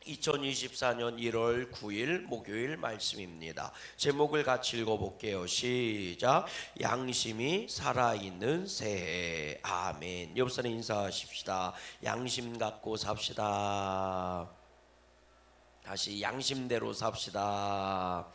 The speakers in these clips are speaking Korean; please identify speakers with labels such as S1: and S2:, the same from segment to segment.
S1: 2024년 1월 9일 목요일 말씀입니다. 제목을 같이 읽어볼게요. 시작. 양심이 살아있는 새해. 아멘. 옆사람 인사하십시다. 양심 갖고 삽시다. 다시 양심대로 삽시다.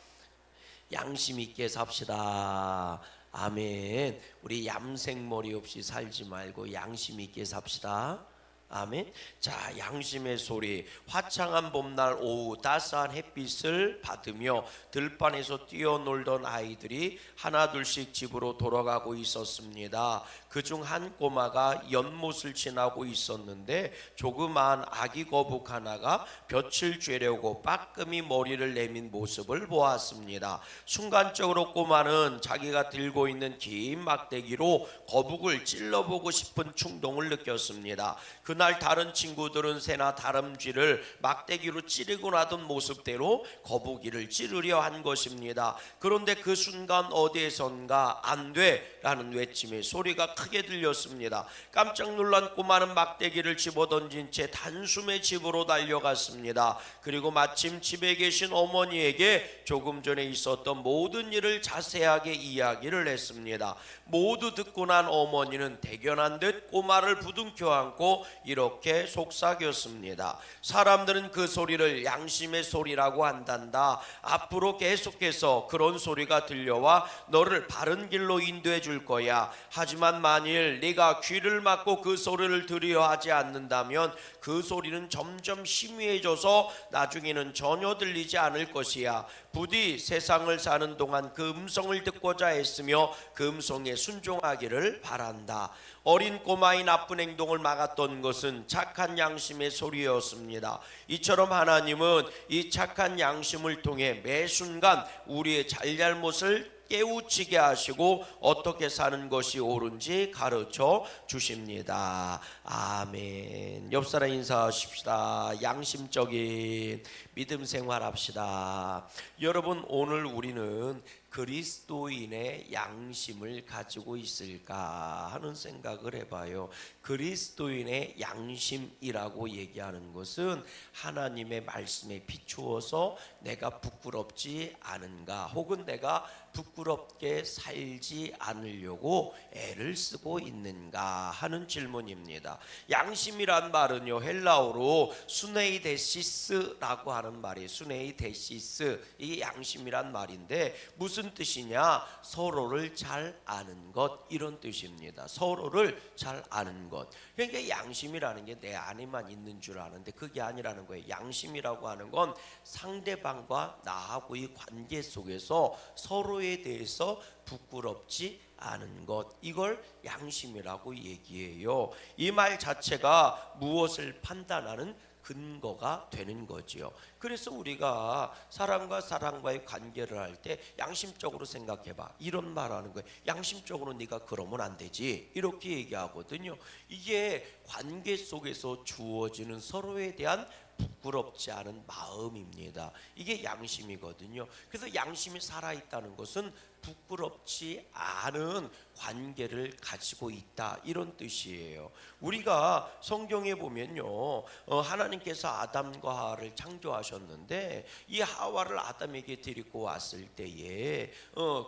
S1: 양심 있게 삽시다. 아멘. 우리 얌생머리 없이 살지 말고 양심 있게 삽시다. 아멘. 자, 양심의 소리. 화창한 봄날 오후 따스한 햇빛을 받으며 들판에서 뛰어놀던 아이들이 하나둘씩 집으로 돌아가고 있었습니다. 그중 한 꼬마가 연못을 지나고 있었는데 조그마한 아기 거북 하나가 볕을 쬐려고 빠끔히 머리를 내민 모습을 보았습니다. 순간적으로 꼬마는 자기가 들고 있는 긴 막대기로 거북을 찔러보고 싶은 충동을 느꼈습니다. 그날 다른 친구들은 새나 다람쥐를 막대기로 찌르고 나던 모습대로 거북이를 찌르려 한 것입니다. 그런데 그 순간 어디에선가 안 돼! 라는 외침의 소리가 크게 들렸습니다. 깜짝 놀란 꼬마는 막대기를 집어던진 채 단숨에 집으로 달려갔습니다. 그리고 마침 집에 계신 어머니에게 조금 전에 있었던 모든 일을 자세하게 이야기를 했습니다. 모두 듣고 난 어머니는 대견한 듯 꼬마를 부둥켜 안고 이렇게 속삭였습니다. 사람들은 그 소리를 양심의 소리라고 한단다. 앞으로 계속해서 그런 소리가 들려와 너를 바른 길로 인도해 줄 거야. 하지만 만일 네가 귀를 막고 그 소리를 들으려 하지 않는다면 그 소리는 점점 희미해져서 나중에는 전혀 들리지 않을 것이야. 부디 세상을 사는 동안 그 음성을 듣고자 했으며 그 음성에 순종하기를 바란다. 어린 꼬마의 나쁜 행동을 막았던 것은 착한 양심의 소리였습니다. 이처럼 하나님은 이 착한 양심을 통해 매 순간 우리의 잘잘못을 깨우치게 하시고 어떻게 사는 것이 옳은지 가르쳐 주십니다. 아멘. 옆사람 인사하십시다. 양심적인 믿음 생활합시다. 여러분, 오늘 우리는 그리스도인의 양심을 가지고 있을까 하는 생각을 해봐요. 그리스도인의 양심이라고 얘기하는 것은 하나님의 말씀에 비추어서 내가 부끄럽지 않은가, 혹은 내가 부끄럽게 살지 않으려고 애를 쓰고 있는가 하는 질문입니다. 양심이란 말은요, 헬라어로 수네이데시스라고 하는 말이에요. 수네이데시스, 이게 양심이란 말인데 무슨 뜻이냐? 서로를 잘 아는 것, 이런 뜻입니다. 서로를 잘 아는 것. 그러니까 양심이라는 게 내 안에만 있는 줄 아는데 그게 아니라는 거예요. 양심이라고 하는 건 상대방과 나하고의 관계 속에서 서로에 대해서 부끄럽지 않은 것, 이걸 양심이라고 얘기해요. 이 말 자체가 무엇을 판단하는 근거가 되는 거지요. 그래서 우리가 사람과 사람과의 관계를 할 때 양심적으로 생각해봐, 이런 말하는 거예요. 양심적으로 네가 그러면 안 되지, 이렇게 얘기하거든요. 이게 관계 속에서 주어지는 서로에 대한 부끄럽지 않은 마음입니다. 이게 양심이거든요. 그래서 양심이 살아있다는 것은 부끄럽지 않은 관계를 가지고 있다, 이런 뜻이에요. 우리가 성경에 보면요, 하나님께서 아담과 하와를 창조하셨는데 이 하와를 아담에게 데리고 왔을 때에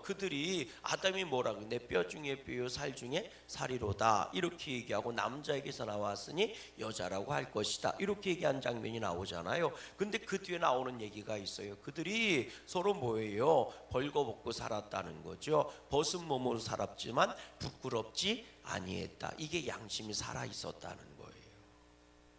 S1: 그들이 아담이 뭐라고, 내 뼈 중에 뼈요 살 중에 살이로다, 이렇게 얘기하고 남자에게서 나왔으니 여자라고 할 것이다, 이렇게 얘기한 장면이 나오잖아요. 근데 그 뒤에 나오는 얘기가 있어요. 그들이 서로 뭐예요? 벌거벗고 살았다는 거죠. 벗은 몸으로 살았지만 부끄럽지 아니했다. 이게 양심이 살아 있었다는 거예요.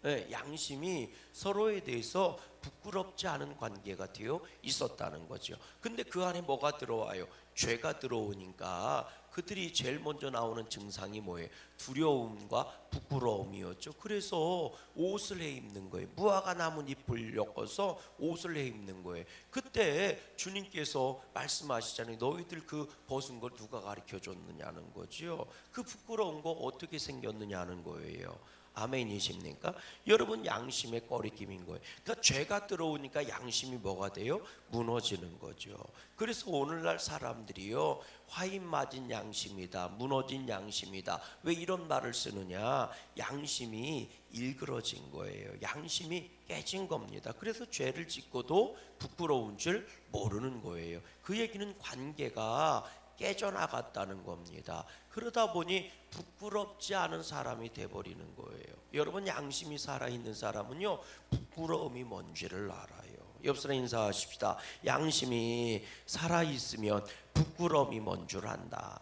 S1: 네, 양심이 서로에 대해서 부끄럽지 않은 관계가 되어 있었다는 거죠. 근데 그 안에 뭐가 들어와요? 죄가 들어오니까 그들이 제일 먼저 나오는 증상이 뭐예요? 두려움과 부끄러움이었죠. 그래서 옷을 해 입는 거예요. 무화과 나뭇잎을 엮어서 옷을 해 입는 거예요. 그때 주님께서 말씀하시잖아요. 너희들 그 벗은 걸 누가 가르쳐 줬느냐는 거죠. 그 부끄러운 거 어떻게 생겼느냐는 거예요. 아멘이십니까? 여러분, 양심의 꺼리낌인 거예요. 그러니까 죄가 들어오니까 양심이 뭐가 돼요? 무너지는 거죠. 그래서 오늘날 사람들이요, 화인 맞은 양심이다, 무너진 양심이다. 왜 이런 말을 쓰느냐? 양심이 일그러진 거예요. 양심이 깨진 겁니다. 그래서 죄를 짓고도 부끄러운 줄 모르는 거예요. 그 얘기는 관계가 깨져나갔다는 겁니다. 그러다 보니 부끄럽지 않은 사람이 돼버리는 거예요. 여러분, 양심이 살아있는 사람은요, 부끄러움이 뭔지를 알아요. 옆 사람 인사하십시다. 양심이 살아있으면 부끄러움이 뭔 줄 안다.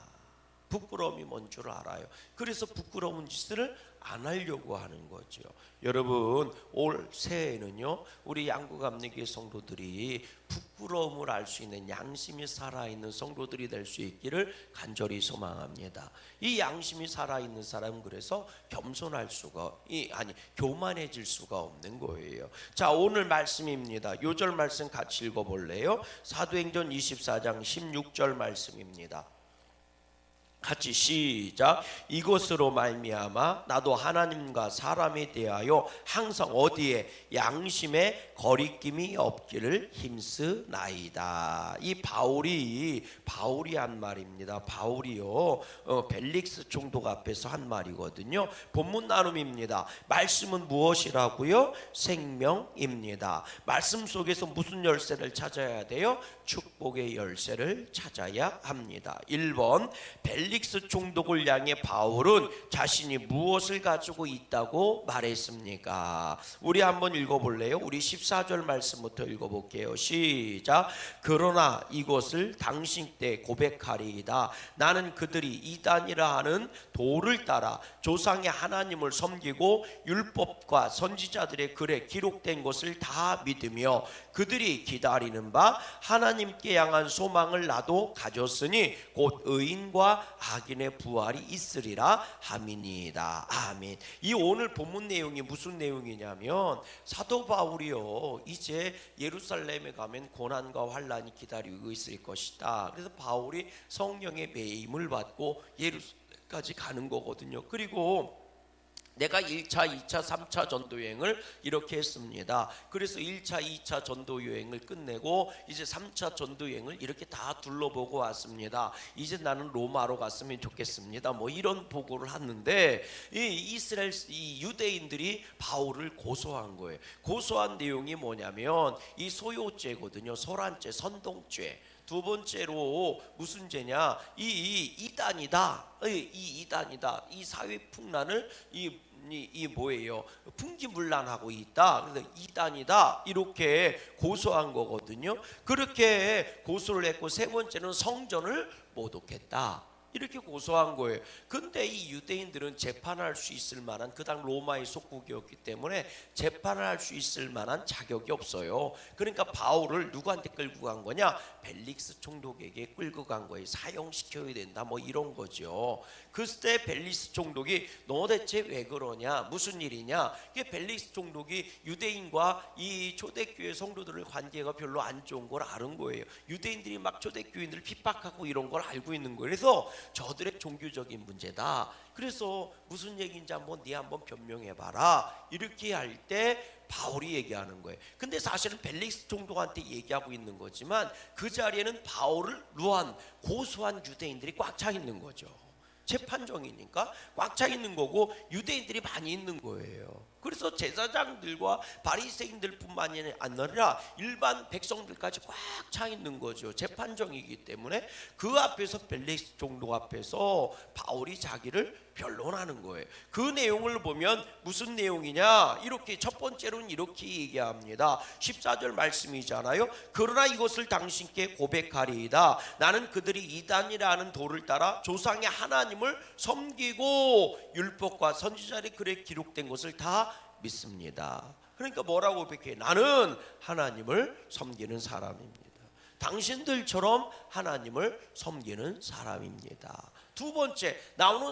S1: 부끄러움이 뭔 줄 알아요. 그래서 부끄러운 짓을 안 하려고 하는 거죠. 여러분, 올 새해에는요, 우리 양구감리교회 성도들이 부끄러움을 알 수 있는 양심이 살아있는 성도들이 될 수 있기를 간절히 소망합니다. 이 양심이 살아있는 사람은 그래서 겸손할 수가 교만해질 수가 없는 거예요. 자, 오늘 말씀입니다. 요절 말씀 같이 읽어볼래요? 사도행전 24장 16절 말씀입니다. 같이 시작. 이것으로 말미암아 나도 하나님과 사람에 대하여 항상 어디에 양심의 거리낌이 없기를 힘쓰나이다. 이 바울이 한 말입니다. 바울이요, 벨릭스 총독 앞에서 한 말이거든요. 본문 나눔입니다. 말씀은 무엇이라고요? 생명입니다. 말씀 속에서 무슨 열쇠를 찾아야 돼요? 축복의 열쇠를 찾아야 합니다. 1번, 벨릭스 총독을 향해 바울은 자신이 무엇을 가지고 있다고 말했습니까? 우리 한번 읽어볼래요? 우리 14절 말씀부터 읽어볼게요. 시작. 그러나 이것을 당신께 고백하리이다. 나는 그들이 이단이라 하는 도를 따라 조상의 하나님을 섬기고 율법과 선지자들의 글에 기록된 것을 다 믿으며 그들이 기다리는 바 하나님께 향한 소망을 나도 가졌으니 곧 의인과 악인의 부활이 있으리라 함이니이다. 아멘. 이 오늘 본문 내용이 무슨 내용이냐면, 사도 바울이요, 이제 예루살렘에 가면 고난과 환란이 기다리고 있을 것이다. 그래서 바울이 성령의 매임을 받고 예루살렘까지 가는 거거든요. 그리고 내가 1차, 2차, 3차 전도여행을 이렇게 했습니다. 그래서 1차, 2차 전도여행을 끝내고 이제 3차 전도여행을 이렇게 다 둘러보고 왔습니다. 이제 나는 로마로 갔으면 좋겠습니다. 뭐 이런 보고를 하는데, 이 유대인들이 바울을 고소한 거예요. 고소한 내용이 뭐냐면 이 소요죄거든요. 소란죄, 선동죄. 두 번째로 무슨 죄냐? 이 이단이다. 이 사회 풍란을 뭐예요? 풍기문란하고 있다. 그래서 이단이다. 이렇게 고소한 거거든요. 그렇게 고소를 했고, 세 번째는 성전을 모독했다. 이렇게 고소한 거예요. 근데 이 유대인들은 재판할 수 있을 만한, 그 당 로마의 속국이었기 때문에 재판을 할 수 있을 만한 자격이 없어요. 그러니까 바울을 누구한테 끌고 간 거냐? 벨릭스 총독에게 끌고 간 거예요. 사형시켜야 된다, 뭐 이런 거죠. 그때 벨릭스 총독이 너 대체 왜 그러냐? 무슨 일이냐? 벨릭스 총독이 유대인과 이 초대교회 성도들의 관계가 별로 안 좋은 걸 아는 거예요. 유대인들이 막 초대교인들을 핍박하고 이런 걸 알고 있는 거예요. 그래서 저들의 종교적인 문제다. 그래서 무슨 얘기인지 한번 변명해봐라. 이렇게 할 때 바울이 얘기하는 거예요. 근데 사실은 벨릭스 총독한테 얘기하고 있는 거지만 그 자리에는 바울을 고소한 유대인들이 꽉 차 있는 거죠. 재판정이니까 꽉 차 있는 거고 유대인들이 많이 있는 거예요. 그래서 제사장들과 바리새인들뿐만이 아니라 일반 백성들까지 꽉 차 있는 거죠. 재판정이기 때문에 그 앞에서 벨릭스 총독 앞에서 바울이 자기를 변론하는 거예요. 그 내용을 보면 무슨 내용이냐? 이렇게 첫 번째로는 이렇게 얘기합니다. 14절 말씀이잖아요. 그러나 이것을 당신께 고백하리이다. 나는 그들이 이단이라는 도를 따라 조상의 하나님을 섬기고 율법과 선지자의 글에 기록된 것을 다 믿습니다. 그러니까 뭐라고 고백해? 나는 하나님을 섬기는 사람입니다. 당신들처럼 하나님을 섬기는 사람입니다. 두 번째,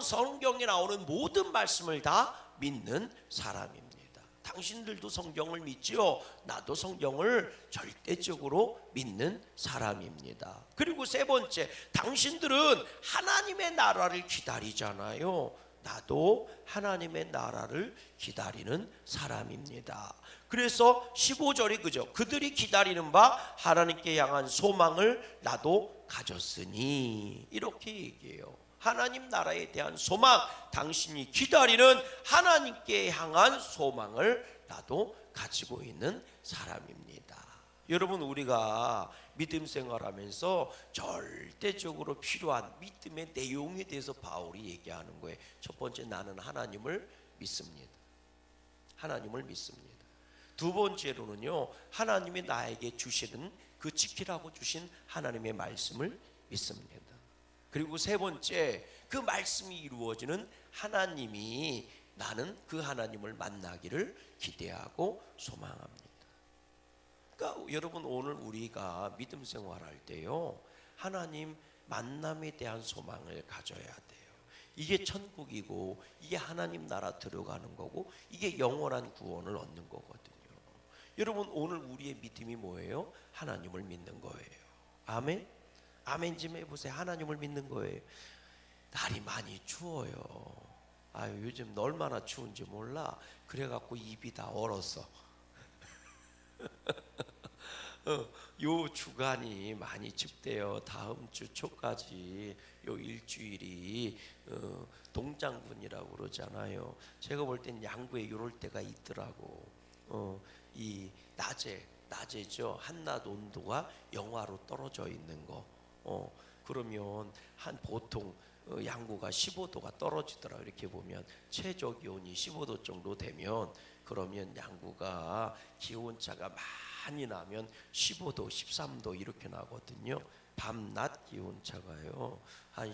S1: 성경에 나오는 모든 말씀을 다 믿는 사람입니다. 당신들도 성경을 믿지요? 나도 성경을 절대적으로 믿는 사람입니다. 그리고 세 번째, 당신들은 하나님의 나라를 기다리잖아요. 나도 하나님의 나라를 기다리는 사람입니다. 그래서 15절이 그죠. 그들이 기다리는 바 하나님께 향한 소망을 나도 가졌으니 이렇게 얘기해요. 하나님 나라에 대한 소망, 당신이 기다리는 하나님께 향한 소망을 나도 가지고 있는 사람입니다. 여러분, 우리가 믿음 생활하면서 절대적으로 필요한 믿음의 내용에 대해서 바울이 얘기하는 거예요. 첫 번째, 나는 하나님을 믿습니다. 하나님을 믿습니다. 두 번째로는요, 하나님이 나에게 주시는 그 지키라고 주신 하나님의 말씀을 믿습니다. 그리고 세 번째, 그 말씀이 이루어지는 하나님이, 나는 그 하나님을 만나기를 기대하고 소망합니다. 그러니까 여러분, 오늘 우리가 믿음 생활할 때요, 하나님 만남에 대한 소망을 가져야 돼요. 이게 천국이고, 이게 하나님 나라 들어가는 거고, 이게 영원한 구원을 얻는 거거든요. 여러분, 오늘 우리의 믿음이 뭐예요? 하나님을 믿는 거예요. 아멘? 아멘 좀 해보세요. 하나님을 믿는 거예요. 날이 많이 추워요. 아유, 요즘 얼마나 추운지 몰라. 그래갖고 입이 다 얼었어. 요 주간이 많이 춥대요. 다음 주 초까지 요 일주일이 동장군이라고 그러잖아요. 제가 볼 땐 양구에 요럴 때가 있더라고. 이 낮에죠. 한낮 온도가 영하로 떨어져 있는 거. 그러면 한 보통 양구가 15도가 떨어지더라. 이렇게 보면 최저 기온이 15도 정도 되면, 그러면 양구가 기온차가 많이 나면 15도, 13도 이렇게 나거든요. 밤낮 기온차가요 한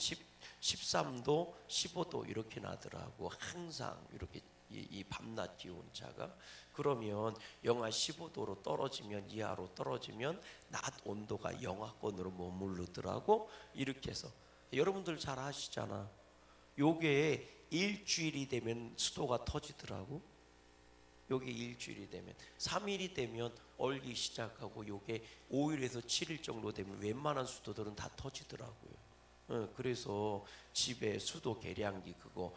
S1: 13도, 15도 이렇게 나더라고. 항상 이렇게 이 밤낮 기온차가. 그러면 영하 15도로 떨어지면, 이하로 떨어지면 낮 온도가 영하권으로 머무르더라고. 이렇게 해서 여러분들 잘 아시잖아. 요게 일주일이 되면 수도가 터지더라고. 요게 일주일이 되면, 3일이 되면 얼기 시작하고, 요게 5일에서 7일 정도 되면 웬만한 수도들은 다 터지더라고요. 그래서 집에 수도 계량기 그거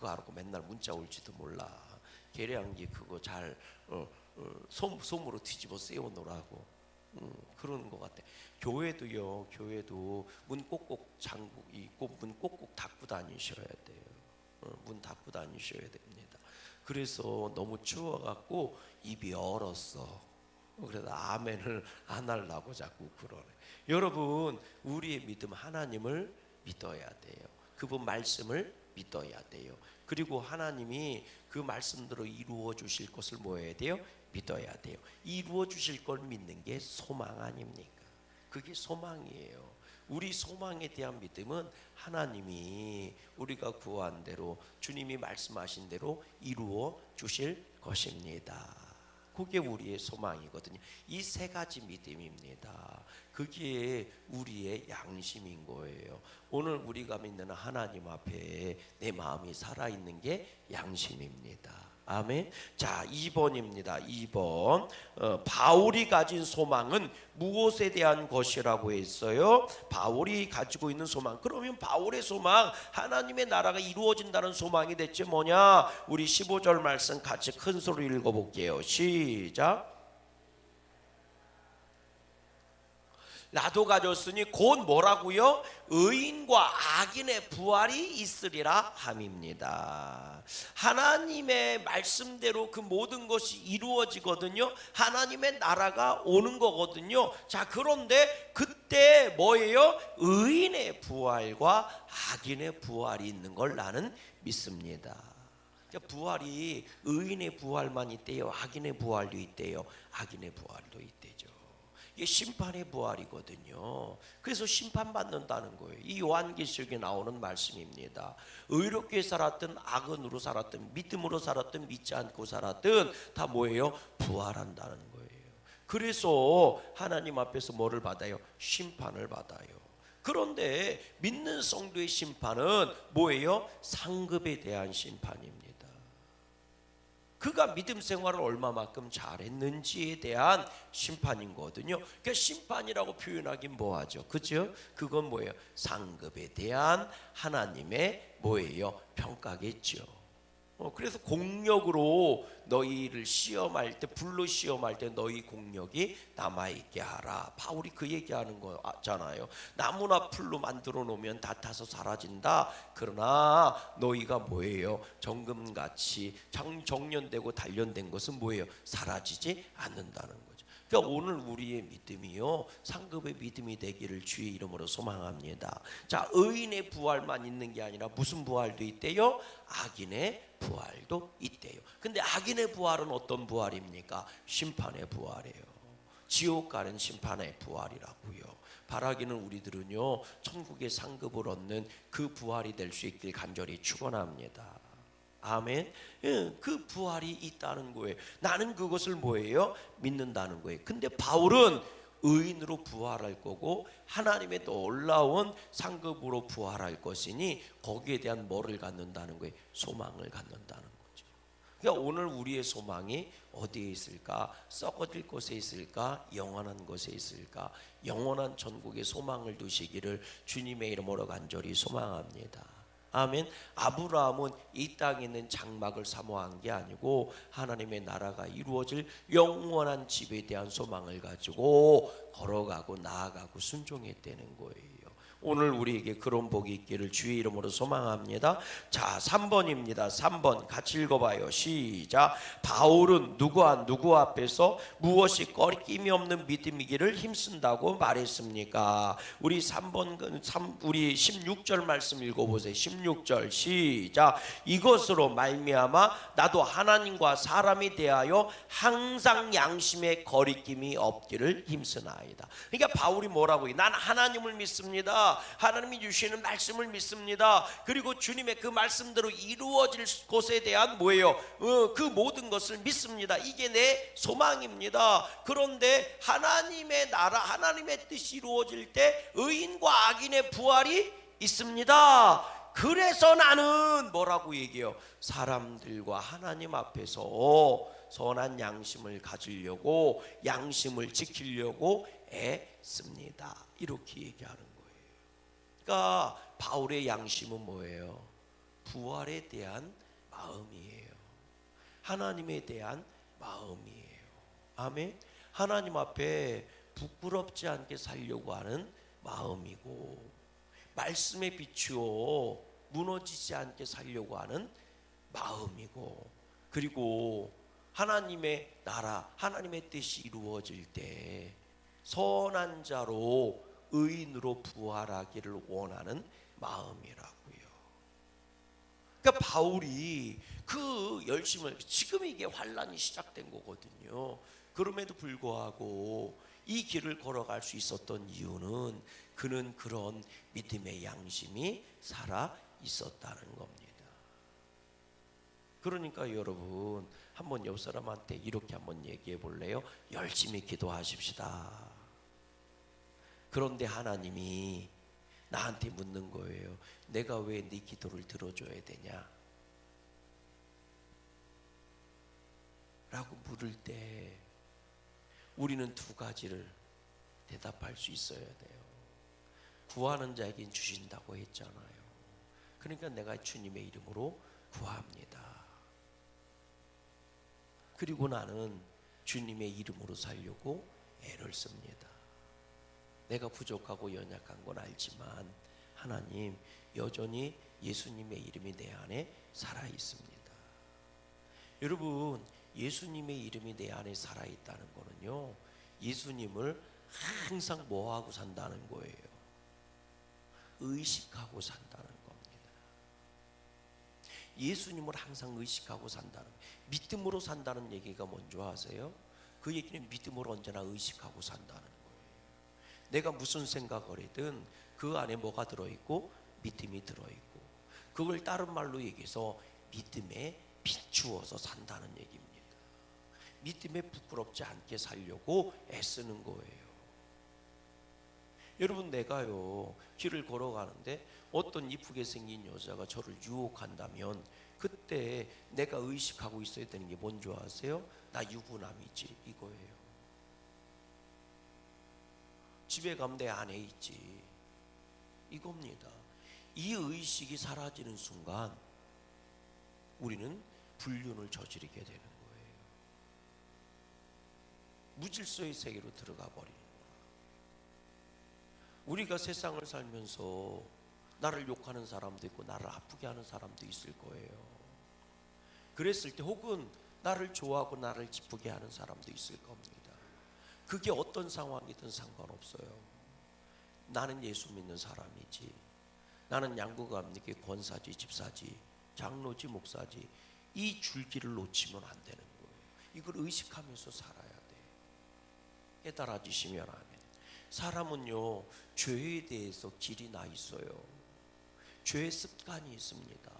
S1: 하라고 맨날 문자 올지도 몰라. 계량기 그거 잘 솜으로 뒤집어 세워 놓으라고. 그러는 것 같아. 교회도요. 교회도 문 꼭꼭 문 꼭꼭 닫고 다니셔야 돼요. 문 닫고 다니셔야 됩니다. 그래서 너무 추워갖고 입이 얼었어. 그래서 아멘을 안 하려고 자꾸 그러네. 여러분, 우리의 믿음, 하나님을 믿어야 돼요. 그분 말씀을 믿어야 돼요. 그리고 하나님이 그 말씀대로 이루어 주실 것을 뭐 해야 돼요? 믿어야 돼요. 이루어 주실 걸 믿는 게 소망 아닙니까? 그게 소망이에요. 우리 소망에 대한 믿음은 하나님이 우리가 구한 대로, 주님이 말씀하신 대로 이루어 주실 것입니다. 그게 우리의 소망이거든요. 이 세 가지 믿음입니다. 그게 우리의 양심인 거예요. 오늘 우리가 믿는 하나님 앞에 내 마음이 살아있는 게 양심입니다. 아멘. 자, 2번입니다. 2번. 바울이 가진 소망은 무엇에 대한 것이라고 했어요? 바울이 가지고 있는 소망. 그러면 바울의 소망, 하나님의 나라가 이루어진다는 소망이 됐지 뭐냐? 우리 15절 말씀 같이 큰 소리로 읽어볼게요. 시작. 나도 가졌으니 곧 뭐라고요? 의인과 악인의 부활이 있으리라 함입니다. 하나님의 말씀대로 그 모든 것이 이루어지거든요. 하나님의 나라가 오는 거거든요. 자, 그런데 그때 뭐예요? 의인의 부활과 악인의 부활이 있는 걸 나는 믿습니다. 그러니까 부활이 의인의 부활만 있대요? 악인의 부활도 있대요? 악인의 부활도 있대죠. 이게 심판의 부활이거든요. 그래서 심판받는다는 거예요. 이 요한계시록에 나오는 말씀입니다. 의롭게 살았든 악은으로 살았든 믿음으로 살았든 믿지 않고 살았든 다 뭐예요? 부활한다는 거예요. 그래서 하나님 앞에서 뭐를 받아요? 심판을 받아요. 그런데 믿는 성도의 심판은 뭐예요? 상급에 대한 심판입니다. 그가 믿음 생활을 얼마만큼 잘했는지에 대한 심판이거든요. 그러니까 심판이라고 표현하긴 뭐하죠, 그죠? 그건 뭐예요? 상급에 대한 하나님의 뭐예요? 평가겠죠. 그래서 공력으로 너희를 시험할 때, 불로 시험할 때 너희 공력이 남아있게 하라. 바울이 그 얘기하는 거잖아요. 나무나 풀로 만들어 놓으면 다 타서 사라진다. 그러나 너희가 뭐예요? 정금같이 정련되고 단련된 것은 뭐예요? 사라지지 않는다는 거죠. 그러니까 오늘 우리의 믿음이요, 상급의 믿음이 되기를 주의 이름으로 소망합니다. 자, 의인의 부활만 있는 게 아니라 무슨 부활도 있대요? 악인의 부활도 있대요. 근데 악인의 부활은 어떤 부활입니까? 심판의 부활이에요. 지옥 가는 심판의 부활이라고요. 바라기는 우리들은요, 천국의 상급을 얻는 그 부활이 될 수 있길 간절히 축원합니다. 아멘. 그 부활이 있다는 거예요. 나는 그것을 뭐예요? 믿는다는 거예요. 근데 바울은 의인으로 부활할 거고 하나님의 놀라운 상급으로 부활할 것이니 거기에 대한 뭐를 갖는다는 거예요? 소망을 갖는다는 거죠. 그러니까 오늘 우리의 소망이 어디에 있을까? 썩어질 곳에 있을까? 영원한 곳에 있을까? 영원한 천국의 소망을 두시기를 주님의 이름으로 간절히 소망합니다. 아멘. 아브라함은 이 땅에 있는 장막을 사모한 게 아니고 하나님의 나라가 이루어질 영원한 집에 대한 소망을 가지고 걸어가고 나아가고 순종했다는 거예요. 오늘 우리에게 그런 복이 있기를 주의 이름으로 소망합니다. 자, 3번입니다. 3번 같이 읽어봐요. 시작. 바울은 누구 앞에서 무엇이 꺼림이 없는 믿음이기를 힘쓴다고 말했습니까? 우리 3번 우리 16절 말씀 읽어보세요. 16절 시작. 이것으로 말미암아 나도 하나님과 사람에 대하여 항상 양심의 거리낌이 없기를 힘쓰나이다. 그러니까 바울이 뭐라고 해요? 난 하나님을 믿습니다. 하나님이 주시는 말씀을 믿습니다. 그리고 주님의 그 말씀대로 이루어질 곳에 대한 뭐예요? 그 모든 것을 믿습니다. 이게 내 소망입니다. 그런데 하나님의 나라, 하나님의 뜻이 이루어질 때 의인과 악인의 부활이 있습니다. 그래서 나는 뭐라고 얘기해요? 사람들과 하나님 앞에서 선한 양심을 가지려고, 양심을 지키려고 애씁니다. 이렇게 얘기하는 거예요. 그러니까 바울의 양심은 뭐예요? 부활에 대한 마음이에요. 하나님에 대한 마음이에요. 아멘. 하나님 앞에 부끄럽지 않게 살려고 하는 마음이고, 말씀에 비추어 무너지지 않게 살려고 하는 마음이고, 그리고 하나님의 나라, 하나님의 뜻이 이루어질 때 선한 자로 의인으로 부활하기를 원하는 마음이라고요. 그러니까 바울이 그 열심을, 지금 이게 환란이 시작된 거거든요. 그럼에도 불구하고 이 길을 걸어갈 수 있었던 이유는 그는 그런 믿음의 양심이 살아 있었다는 겁니다. 그러니까 여러분, 한번 옆 사람한테 이렇게 한번 얘기해 볼래요? 열심히 기도하십시다. 그런데 하나님이 나한테 묻는 거예요. 내가 왜 네 기도를 들어줘야 되냐? 라고 물을 때 우리는 두 가지를 대답할 수 있어야 돼요. 구하는 자에겐 주신다고 했잖아요. 그러니까 내가 주님의 이름으로 구합니다. 그리고 나는 주님의 이름으로 살려고 애를 씁니다. 내가 부족하고 연약한 건 알지만 하나님, 여전히 예수님의 이름이 내 안에 살아 있습니다. 여러분, 예수님의 이름이 내 안에 살아 있다는 거는요, 예수님을 항상 뭐하고 산다는 거예요? 의식하고 산다는 겁니다. 예수님을 항상 의식하고 산다는, 믿음으로 산다는 얘기가 뭔지 아세요? 그 얘기는 믿음으로 언제나 의식하고 산다는 거예요. 내가 무슨 생각을 하든 그 안에 뭐가 들어있고? 믿음이 들어있고, 그걸 다른 말로 얘기해서 믿음에 비추어서 산다는 얘기입니다. 믿음에 부끄럽지 않게 살려고 애쓰는 거예요. 여러분, 내가요 길을 걸어가는데 어떤 이쁘게 생긴 여자가 저를 유혹한다면 그때 내가 의식하고 있어야 되는 게 뭔지 아세요? 나 유부남이지 이거예요. 집에 가면 내 아내 있지 이겁니다. 이 의식이 사라지는 순간 우리는 불륜을 저지르게 되는 거예요. 무질서의 세계로 들어가 버리는 거예요. 우리가 세상을 살면서 나를 욕하는 사람도 있고 나를 아프게 하는 사람도 있을 거예요. 그랬을 때 혹은 나를 좋아하고 나를 기쁘게 하는 사람도 있을 겁니다. 그게 어떤 상황이든 상관없어요. 나는 예수 믿는 사람이지, 나는 양구감리교회 권사지, 집사지, 장로지, 목사지, 이 줄기를 놓치면 안 되는 거예요. 이걸 의식하면서 살아야 돼. 깨달아지시면 아멘. 사람은요 죄에 대해서 길이 나 있어요. 죄의 습관이 있습니다.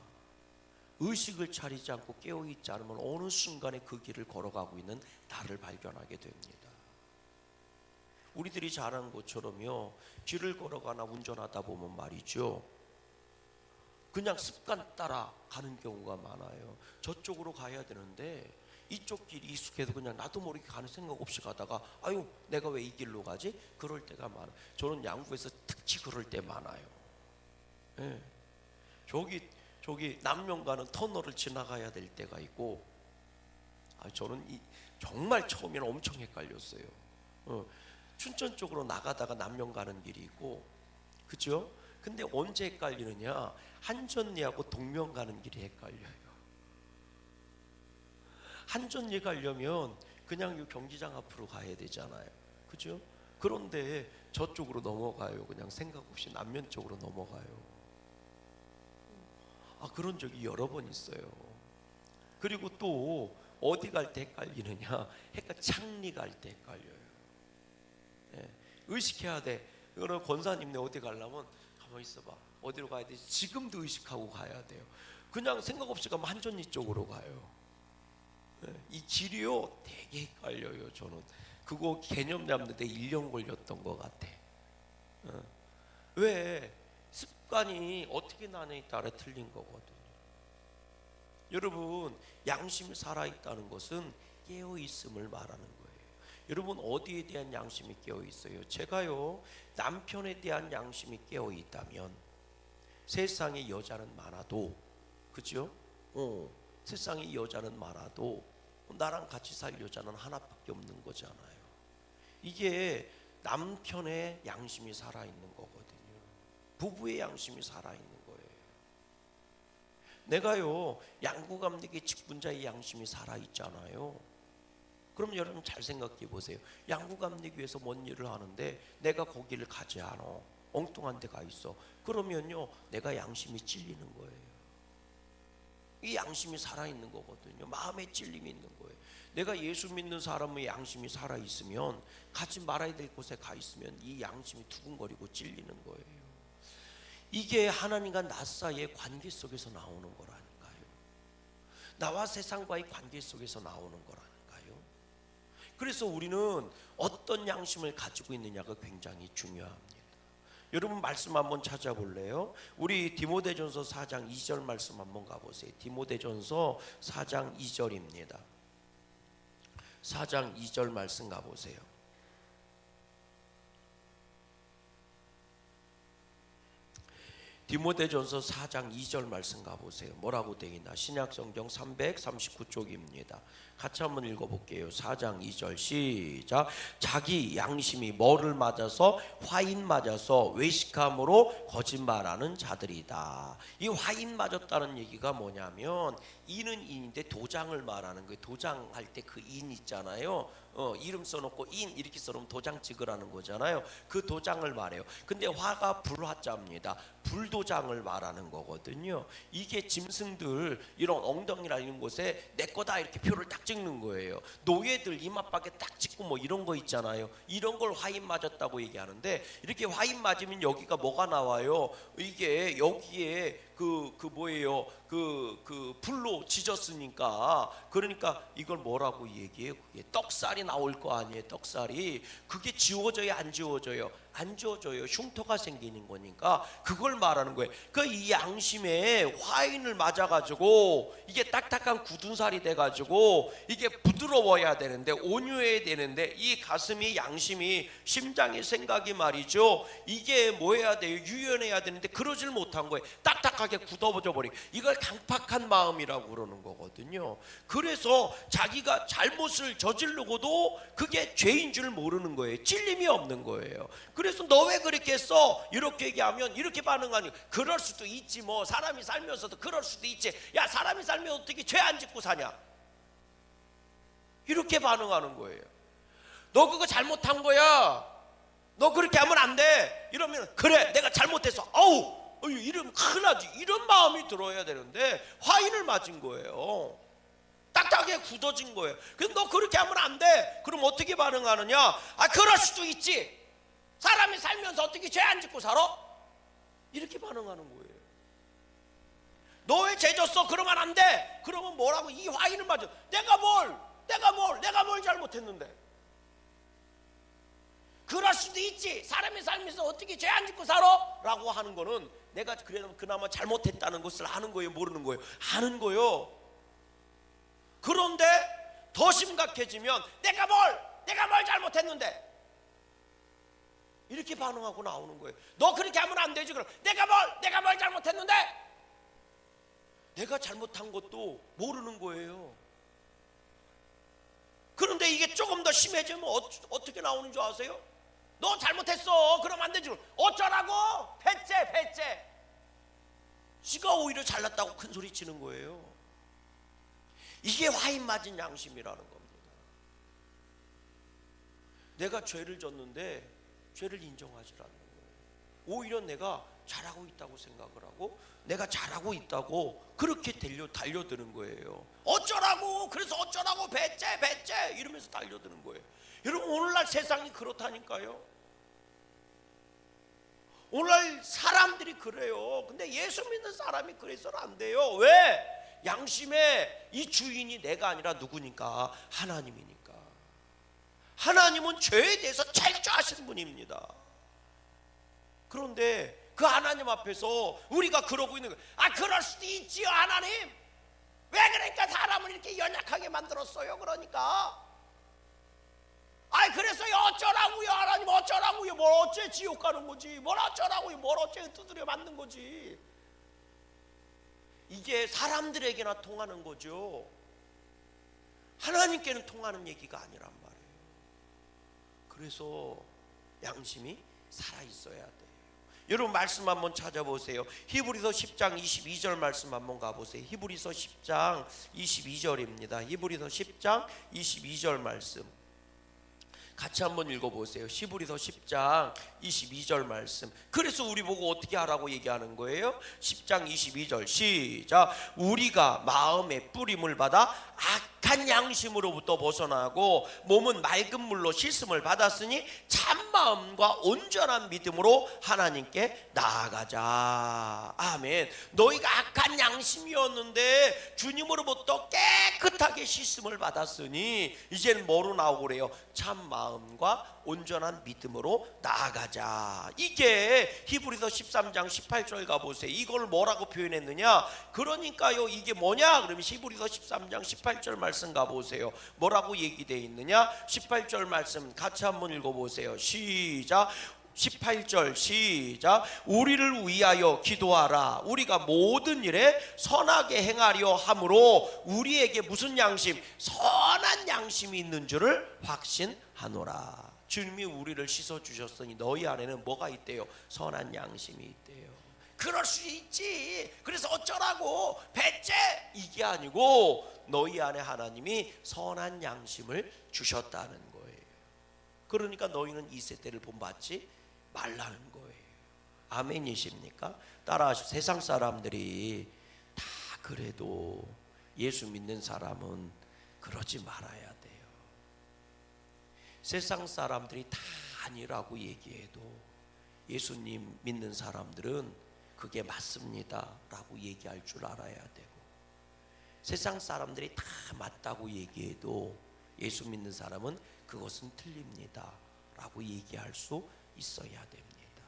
S1: 의식을 차리지 않고 깨어있지 않으면 어느 순간에 그 길을 걸어가고 있는 나를 발견하게 됩니다. 우리들이 잘 아는 것처럼요 길을 걸어가나 운전하다 보면 말이죠 그냥 습관 따라 가는 경우가 많아요. 저쪽으로 가야 되는데 이쪽 길이 익숙해도 그냥 나도 모르게 가는 생각 없이 가다가 아유 내가 왜 이 길로 가지? 그럴 때가 많아요. 저는 양구에서 특히 그럴 때 많아요. 네. 저기 남면 가는 터널을 지나가야 될 때가 있고 저는 정말 처음에는 엄청 헷갈렸어요. 춘천 쪽으로 나가다가 남면 가는 길이 있고 그죠? 근데 언제 헷갈리느냐, 한전리하고 동면 가는 길이 헷갈려요. 한전리 가려면 그냥 이 경기장 앞으로 가야 되잖아요. 그죠? 그런데 저쪽으로 넘어가요. 그냥 생각 없이 남면 쪽으로 넘어가요. 그런 적이 여러 번 있어요. 그리고 또 어디 갈 때 헷갈리느냐, 창리 갈 때 헷갈려요. 네, 의식해야 돼. 그럼 권사님네 어디 가려면 가만히 있어봐. 어디로 가야 되지? 지금도 의식하고 가야 돼요. 그냥 생각 없이 가면 한전리 쪽으로 가요. 네, 이 길이요 되게 헷갈려요. 저는 그거 개념 잡는데 1년 걸렸던 것 같아. 왜? 습관이 어떻게 나냐에 따라 틀린 거거든요. 여러분, 양심이 살아있다는 것은 깨어있음을 말하는 거예요. 여러분, 어디에 대한 양심이 깨어있어요? 제가요 남편에 대한 양심이 깨어있다면 세상에 여자는 많아도, 그죠? 세상에 여자는 많아도 나랑 같이 살 여자는 하나밖에 없는 거잖아요. 이게 남편의 양심이 살아있는 거거든요. 부부의 양심이 살아있는 거예요. 내가요 양구감리교회 직분자의 양심이 살아있잖아요. 그럼 여러분 잘 생각해 보세요. 양구감리교회에서 뭔 일을 하는데 내가 거기를 가지 않아, 엉뚱한 데 가 있어. 그러면요 내가 양심이 찔리는 거예요. 이 양심이 살아있는 거거든요. 마음에 찔림이 있는 거예요. 내가 예수 믿는 사람의 양심이 살아있으면 가지 말아야 될 곳에 가 있으면 이 양심이 두근거리고 찔리는 거예요. 이게 하나님과 나 사이의 관계 속에서 나오는 거라니까요. 나와 세상과의 관계 속에서 나오는 거라니까요. 그래서 우리는 어떤 양심을 가지고 있느냐가 굉장히 중요합니다. 여러분 말씀 한번 찾아볼래요? 우리 디모데전서 4장 2절 말씀 한번 가보세요. 디모데전서 4장 2절입니다. 4장 2절 말씀 가보세요. 디모데전서 4장 2절 말씀 가보세요. 뭐라고 되어 있나? 신약성경 339쪽입니다. 같이 한번 읽어볼게요. 4장 2절 시작. 자기 양심이 뭐를 맞아서? 화인 맞아서 외식함으로 거짓말하는 자들이다. 이 화인 맞았다는 얘기가 뭐냐면 인은 인인데 도장을 말하는 거예요. 도장할 때 그 인 있잖아요. 이름 써놓고 인 이렇게 써놓으면 도장 찍으라는 거잖아요. 그 도장을 말해요. 근데 화가 불화자입니다. 불도장을 말하는 거거든요. 이게 짐승들 이런 엉덩이나 이런 곳에 내 거다 이렇게 표를 딱 찍는 거예요. 노예들 이마밖에 딱 찍고 뭐 이런 거 있잖아요. 이런 걸 화인 맞았다고 얘기하는데 이렇게 화인 맞으면 여기가 뭐가 나와요? 이게 여기에 뭐예요? 불로 지졌으니까. 그러니까 이걸 뭐라고 얘기해요? 그게 떡살이 나올 거 아니에요. 떡살이. 그게 지워져요 안 지워져요? 안 주어져요. 흉터가 생기는 거니까 그걸 말하는 거예요. 그 이 양심에 화인을 맞아가지고 이게 딱딱한 굳은 살이 돼가지고 이게 부드러워야 되는데, 온유해야 되는데, 이 가슴이, 양심이, 심장의 생각이 말이죠, 이게 뭐 해야 돼요? 유연해야 되는데 그러질 못한 거예요. 딱딱하게 굳어져 버리고, 이걸 강팍한 마음이라고 그러는 거거든요. 그래서 자기가 잘못을 저지르고도 그게 죄인 줄 모르는 거예요. 찔림이 없는 거예요. 그래서 너 왜 그렇게 했어? 이렇게 얘기하면 이렇게 반응하니, 그럴 수도 있지, 뭐 사람이 살면서도 그럴 수도 있지. 야, 사람이 살면 어떻게 죄 안 짓고 사냐? 이렇게 반응하는 거예요. 너 그거 잘못한 거야, 너 그렇게 하면 안 돼. 이러면 그래, 내가 잘못했어. 어우, 이러면 큰일 나지. 이런 마음이 들어야 되는데 화인을 맞은 거예요. 딱딱하게 굳어진 거예요. 근데 너 그렇게 하면 안 돼. 그럼 어떻게 반응하느냐? 아, 그럴 수도 있지. 사람이 살면서 어떻게 죄 안 짓고 살아? 이렇게 반응하는 거예요. 너 왜 죄 졌어? 그러면 안 돼. 그러면 뭐라고? 이 화인을 맞아. 내가 뭘 잘못했는데? 그럴 수도 있지. 사람이 살면서 어떻게 죄 안 짓고 살아? 라고 하는 거는 내가 그래도 그나마 잘못했다는 것을 아는 거예요, 모르는 거예요? 아는 거예요. 그런데 더 심각해지면 내가 뭘 잘못했는데? 이렇게 반응하고 나오는 거예요. 너 그렇게 하면 안 되지. 그럼 내가 뭘 잘못했는데? 내가 잘못한 것도 모르는 거예요. 그런데 이게 조금 더 심해지면 어떻게 나오는 줄 아세요? 너 잘못했어. 그럼 안 되지. 어쩌라고? 배째. 지가 오히려 잘났다고 큰 소리 치는 거예요. 이게 화인 맞은 양심이라는 겁니다. 내가 죄를 졌는데 죄를 인정하지 않는 거예요. 오히려 내가 잘하고 있다고 생각을 하고, 내가 잘하고 있다고 그렇게 달려드는 거예요. 어쩌라고? 그래서 어쩌라고? 배째 이러면서 달려드는 거예요. 여러분, 오늘날 세상이 그렇다니까요. 오늘날 사람들이 그래요. 근데 예수 믿는 사람이 그래서는 안 돼요. 왜? 양심의 이 주인이 내가 아니라 누구니까? 하나님이니까. 하나님은 죄에 대해서 철저하신 분입니다. 그런데 그 하나님 앞에서 우리가 그러고 있는 거예요. 아, 그럴 수도 있지요, 하나님. 왜 그러니까 사람을 이렇게 연약하게 만들었어요? 그러니까. 아, 그래서요, 어쩌라고요, 하나님, 어쩌라고요? 뭘 어째 지옥 가는 거지? 뭘 어쩌라고요? 뭘 어째 두드려 맞는 거지? 이게 사람들에게나 통하는 거죠. 하나님께는 통하는 얘기가 아니란 말이에요. 그래서 양심이 살아있어야 돼요. 여러분, 말씀 한번 찾아보세요. 히브리서 10장 22절 말씀 한번 가보세요. 히브리서 10장 22절입니다. 히브리서 10장 22절 말씀 같이 한번 읽어보세요. 히브리서 10장 22절 말씀. 그래서 우리 보고 어떻게 하라고 얘기하는 거예요? 10장 22절 시작. 우리가 마음의 뿌림을 받아 악한 양심으로부터 벗어나고 몸은 맑은 물로 씻음을 받았으니 참마음과 온전한 믿음으로 하나님께 나아가자. 아멘. 너희가 악한 양심이었는데 주님으로부터 깨끗하게 씻음을 받았으니 이제는 뭐로 나오고래요? 참마음과 온전한 믿음으로 나아가자. 이게 히브리서 13장 18절 가보세요. 이걸 뭐라고 표현했느냐? 그러니까요, 이게 뭐냐? 그러면 히브리서 13장 18절 말씀 가보세요. 뭐라고 얘기되어 있느냐? 18절 말씀 같이 한번 읽어보세요. 시작. 18절 시작. 우리를 위하여 기도하라. 우리가 모든 일에 선하게 행하려 함으로 우리에게 무슨 양심? 선한 양심이 있는 줄을 확신하노라. 주님이 우리를 씻어주셨으니 너희 안에는 뭐가 있대요? 선한 양심이 있대요. 그럴 수 있지. 그래서 어쩌라고? 배째 이게 아니고 너희 안에 하나님이 선한 양심을 주셨다는 거예요. 그러니까 너희는 이 세대를 본받지 말라는 거예요. 아멘이십니까? 따라하시오. 세상 사람들이 다 그래도 예수 믿는 사람은 그러지 말아야 돼요. 세상 사람들이 다 아니라고 얘기해도 예수님 믿는 사람들은 그게 맞습니다 라고 얘기할 줄 알아야 되고, 세상 사람들이 다 맞다고 얘기해도 예수 믿는 사람은 그것은 틀립니다 라고 얘기할 수 있어야 됩니다.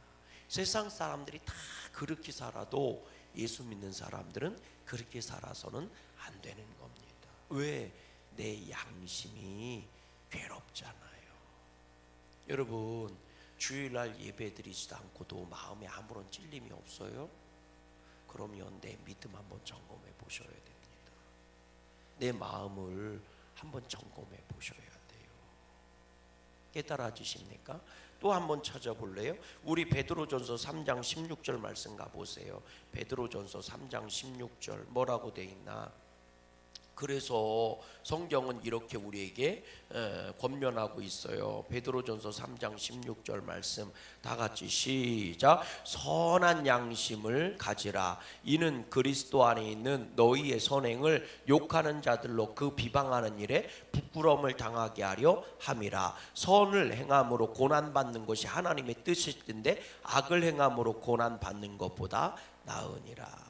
S1: 세상 사람들이 다 그렇게 살아도 예수 믿는 사람들은 그렇게 살아서는 안 되는 겁니다. 왜? 내 양심이 괴롭잖아요. 여러분, 주일날 예배 드리지도 않고도 마음에 아무런 찔림이 없어요? 그러면 내 믿음 한번 점검해 보셔야 됩니다. 내 마음을 한번 점검해 보셔야 돼요. 깨달아지십니까? 또 한번 찾아볼래요? 우리 베드로전서 3장 16절 말씀 가보세요. 베드로전서 3장 16절 뭐라고 돼 있나? 그래서 성경은 이렇게 우리에게 권면하고 있어요. 베드로전서 3장 16절 말씀 다 같이 시작. 선한 양심을 가지라. 이는 그리스도 안에 있는 너희의 선행을 욕하는 자들로 그 비방하는 일에 부끄러움을 당하게 하려 함이라. 선을 행함으로 고난받는 것이 하나님의 뜻이던데 악을 행함으로 고난받는 것보다 나으니라.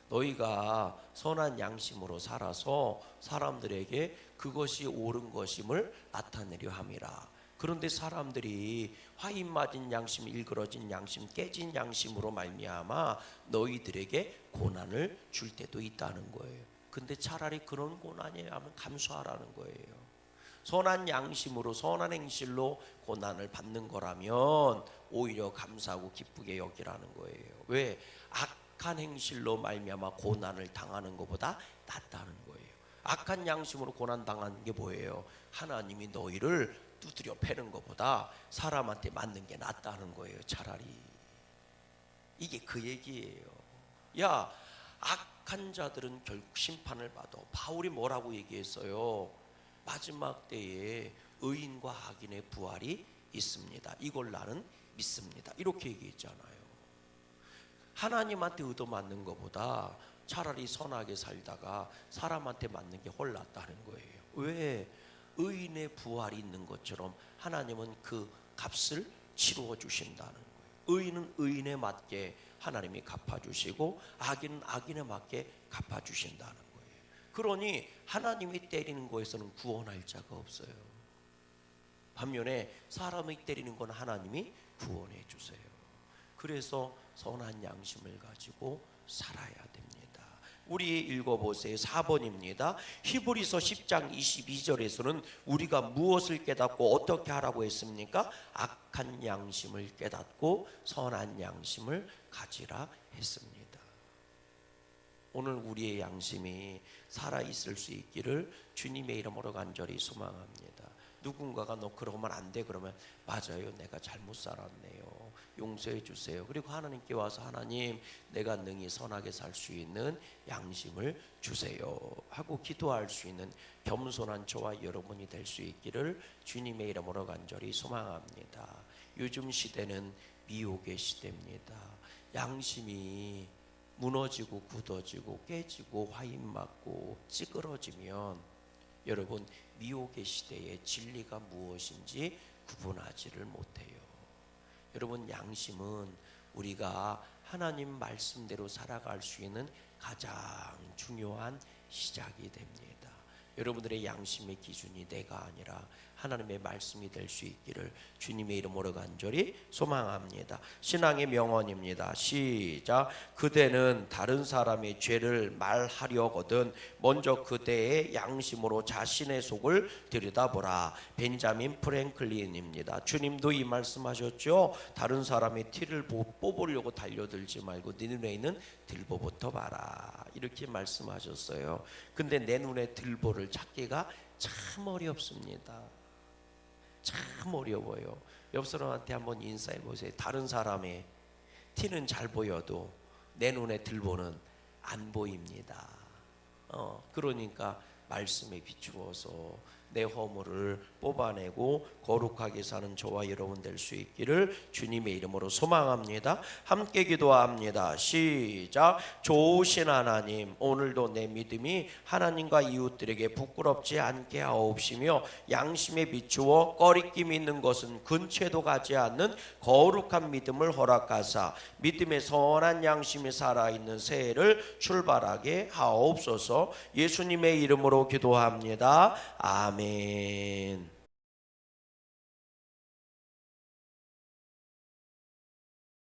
S1: 너희가 선한 양심으로 살아서 사람들에게 그것이 옳은 것임을 나타내려 함이라. 그런데 사람들이 화인 맞은 양심, 일그러진 양심, 깨진 양심으로 말미암아 너희들에게 고난을 줄 때도 있다는 거예요. 근데 차라리 그런 고난이 하면 감수하라는 거예요. 선한 양심으로 선한 행실로 고난을 받는 거라면 오히려 감사하고 기쁘게 여기라는 거예요. 왜? 악한 행실로 말미암아 고난을 당하는 것보다 낫다는 거예요. 악한 양심으로 고난 당하는 게 뭐예요? 하나님이 너희를 두드려 패는 것보다 사람한테 맞는 게 낫다는 거예요. 차라리 이게 그 얘기예요. 야, 악한 자들은 결국 심판을 받아. 바울이 뭐라고 얘기했어요? 마지막 때에 의인과 악인의 부활이 있습니다. 이걸 나는 믿습니다. 이렇게 얘기했잖아요. 하나님한테 얻어맞는 것보다 차라리 선하게 살다가 사람한테 맞는 게 훨 낫다는 거예요. 왜? 의인의 부활이 있는 것처럼 하나님은 그 값을 치루어 주신다는 거예요. 의인은 의인에 맞게 하나님이 갚아주시고 악인은 악인에 맞게 갚아주신다는 거예요. 그러니 하나님이 때리는 거에서는 구원할 자가 없어요. 반면에 사람이 때리는 건 하나님이 구원해 주세요. 그래서 선한 양심을 가지고 살아야 됩니다. 우리 읽어보세요. 4번입니다. 히브리서 10장 22절에서는 우리가 무엇을 깨닫고 어떻게 하라고 했습니까? 악한 양심을 깨닫고 선한 양심을 가지라 했습니다. 오늘 우리의 양심이 살아있을 수 있기를 주님의 이름으로 간절히 소망합니다. 누군가가 너 그러면 안 돼 그러면 맞아요, 내가 잘못 살았네요, 용서해 주세요. 그리고 하나님께 와서 하나님, 내가 능히 선하게 살 수 있는 양심을 주세요 하고 기도할 수 있는 겸손한 저와 여러분이 될 수 있기를 주님의 이름으로 간절히 소망합니다. 요즘 시대는 미혹의 시대입니다. 양심이 무너지고 굳어지고 깨지고 화인 맞고 찌그러지면 여러분, 미혹의 시대에 진리가 무엇인지 구분하지를 못해요. 여러분, 양심은 우리가 하나님 말씀대로 살아갈 수 있는 가장 중요한 시작이 됩니다. 여러분들의 양심의 기준이 내가 아니라 하나님의 말씀이 될 수 있기를 주님의 이름으로 간절히 소망합니다. 신앙의 명언입니다. 시작. 그대는 다른 사람의 죄를 말하려거든 먼저 그대의 양심으로 자신의 속을 들여다보라. 벤자민 프랭클린입니다. 주님도 이 말씀하셨죠. 다른 사람의 티를 뽑으려고 달려들지 말고 네 눈에 있는 들보부터 봐라, 이렇게 말씀하셨어요. 근데 내 눈에 들보를 찾기가 참 어렵습니다. 참 어려워요. 옆 사람한테 한번 인사해 보세요. 다른 사람의 티는 잘 보여도 내 눈에 들보는 안 보입니다. 그러니까 말씀에 비추어서 내 허물을 뽑아내고 거룩하게 사는 저와 여러분 될 수 있기를 주님의 이름으로 소망합니다. 함께 기도합니다. 시작. 좋으신 하나님, 오늘도 내 믿음이 하나님과 이웃들에게 부끄럽지 않게 하옵시며 양심에 비추어 꺼리낌 있는 것은 근처에도 가지 않는 거룩한 믿음을 허락하사 믿음의 선한 양심이 살아있는 새해를 출발하게 하옵소서. 예수님의 이름으로 기도합니다. 아멘.